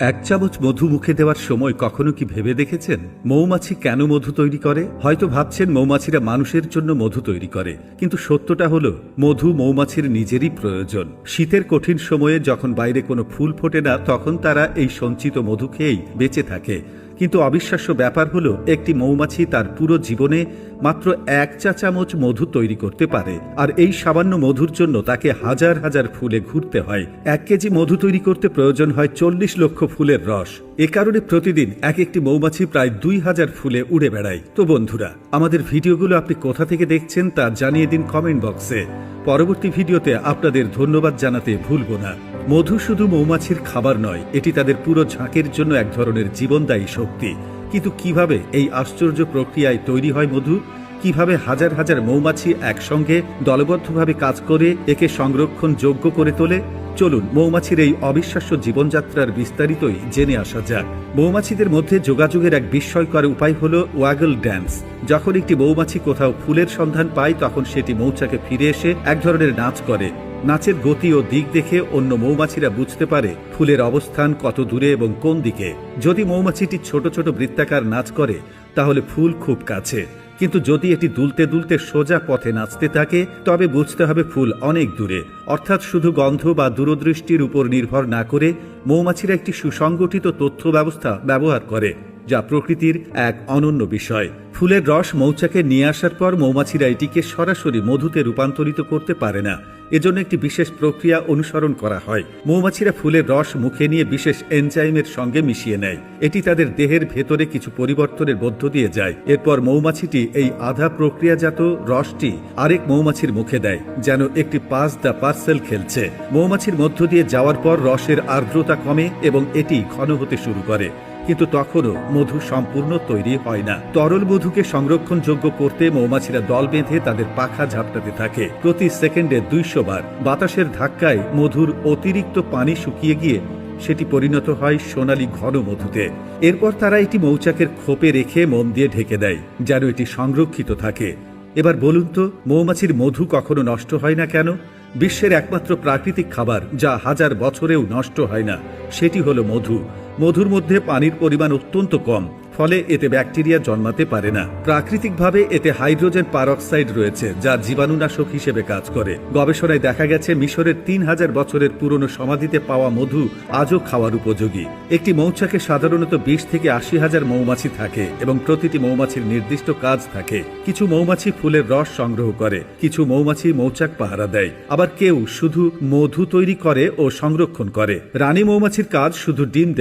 এক চামচ মধু মুখে দেওয়ার সময় কখনো কি ভেবে দেখেছেন মৌমাছি কেন মধু তৈরি করে? হয়তো ভাবছেন মৌমাছিরা মানুষের জন্য মধু তৈরি করে, কিন্তু সত্যটা হলো মধু মৌমাছির নিজেরই প্রয়োজন। শীতের কঠিন সময়ে যখন বাইরে কোনো ফুল ফোটে না, তখন তারা এই সঞ্চিত মধু খেয়েই বেঁচে থাকে। কিন্তু অবিশ্বাস্য ব্যাপার হলো একটি মৌমাছি তার পুরো জীবনে মাত্র 1 চা চামচ মধু তৈরি করতে পারে, আর এই সামান্য মধুর জন্য তাকে হাজার হাজার ফুলে ঘুরতে হয়। 1 কেজি মধু তৈরি করতে প্রয়োজন হয় 40 লক্ষ ফুলের রস। এ কারণে প্রতিদিন এক একটি মৌমাছি প্রায় 2000 ফুলে উড়ে বেড়ায়। তো বন্ধুরা, আমাদের ভিডিওগুলো আপনি কোথা থেকে দেখছেন তা জানিয়ে দিন কমেন্ট বক্সে। পরবর্তী ভিডিওতে আপনাদের ধন্যবাদ জানাতে ভুলব না। মধু শুধু মৌমাছির খাবার নয়, এটি তাদের পুরো ঝাঁকের জন্য এক ধরনের জীবনদায়ী শক্তি। কিন্তু কিভাবে এই আশ্চর্য প্রক্রিয়ায় তৈরি হয় মধু? কিভাবে হাজার হাজার মৌমাছি একসঙ্গে দলবদ্ধভাবে কাজ করে একে সংরক্ষণযোগ্য করে তোলে? চলুন মৌমাছির এই অবিশ্বাস্য জীবনযাত্রার বিস্তারিতই জেনে আসা যাক। মৌমাছিদের মধ্যে যোগাযোগের এক বিস্ময়কর উপায় হল ওয়াগল ড্যান্স। যখন একটি মৌমাছি কোথাও ফুলের সন্ধান পায়, তখন সেটি মৌচাকে ফিরে এসে এক ধরনের নাচ করে। নাচের গতি ও দিক দেখে অন্য মৌমাছিরা বুঝতে পারে ফুলের অবস্থান কত দূরে এবং কোন দিকে। যদি মৌমাছিটি ছোট ছোট বৃত্তাকার নাচ করে, তাহলে ফুল খুব কাছে, কিন্তু যদি এটি দুলতে দুলতে সোজা পথে নাচতে থাকে, তবে বুঝতে হবে ফুল অনেক দূরে। অর্থাৎ শুধু গন্ধ বা দূরদৃষ্টির উপর নির্ভর না করে মৌমাছিরা একটি সুসংগঠিত তথ্য ব্যবস্থা ব্যবহার করে, যা প্রকৃতির এক অনন্য বিষয়। ফুলের রস মৌচাকে নিয়ে আসার পর মৌমাছিরা এটিকে সরাসরি মধুতে রূপান্তরিত করতে পারে না। এজন্য একটি বিশেষ প্রক্রিয়া অনুসরণ করা হয়। মৌমাছিরা ফুলের রস মুখে নিয়ে বিশেষ এনজাইমের সঙ্গে মিশিয়ে নেয়। এটি তাদের দেহের ভেতরে কিছু পরিবর্তনের মধ্য দিয়ে যায়। এরপর মৌমাছিটি এই আধা প্রক্রিয়াজাত রসটি আরেক মৌমাছির মুখে দেয়, যেন একটি পাস দ্য পার্সেল খেলছে। মৌমাছির মধ্য দিয়ে যাওয়ার পর রসের আর্দ্রতা কমে এবং এটি ঘন হতে শুরু করে, কিন্তু তখনও মধু সম্পূর্ণ তৈরি হয় না। তরল মধুকে সংরক্ষণযোগ্য করতে মৌমাছিরা দল বেঁধে তাদের পাখা ঝাপটাতে থাকে। প্রতি সেকেন্ডে 200 বার। বাতাসের ধাক্কায় মধুর অতিরিক্ত পানি শুকিয়ে গিয়ে সেটি পরিণত হয় সোনালী ঘন মধুতে। এরপর তারা এটি মৌচাকের খোপে রেখে মোম দিয়ে ঢেকে দেয়, যেন এটি সংরক্ষিত থাকে। এবার বলুন তো, মৌমাছির মধু কখনো নষ্ট হয় না কেন? বিশ্বের একমাত্র প্রাকৃতিক খাবার যা হাজার বছরেও নষ্ট হয় না, সেটি হলো মধু। মধুর মধ্যে পানির পরিমাণ অত্যন্ত কম, ফলে এতে ব্যাকটেরিয়া জন্মাতে পারে না। প্রাকৃতিকভাবে এতে হাইড্রোজেন পারঅক্সাইড রয়েছে, যা জীবাণুনাশক হিসেবে কাজ করে। গবেষণায় দেখা গেছে মিশরের 3000 বছরের পুরনো সমাধিতে পাওয়া মধু আজও খাওয়ার উপযোগী। একটি মৌচাকে সাধারণত 20 থেকে 80,000 মৌমাছি থাকে এবং প্রতিটি মৌমাছির নির্দিষ্ট কাজ থাকে। কিছু মৌমাছি ফুলের রস সংগ্রহ করে, কিছু মৌমাছি মৌচাক পাহারা দেয়, আবার কেউ শুধু মধু তৈরি করে ও সংরক্ষণ করে। রানী মৌমাছির কাজ শুধু ডিম দেওয়া।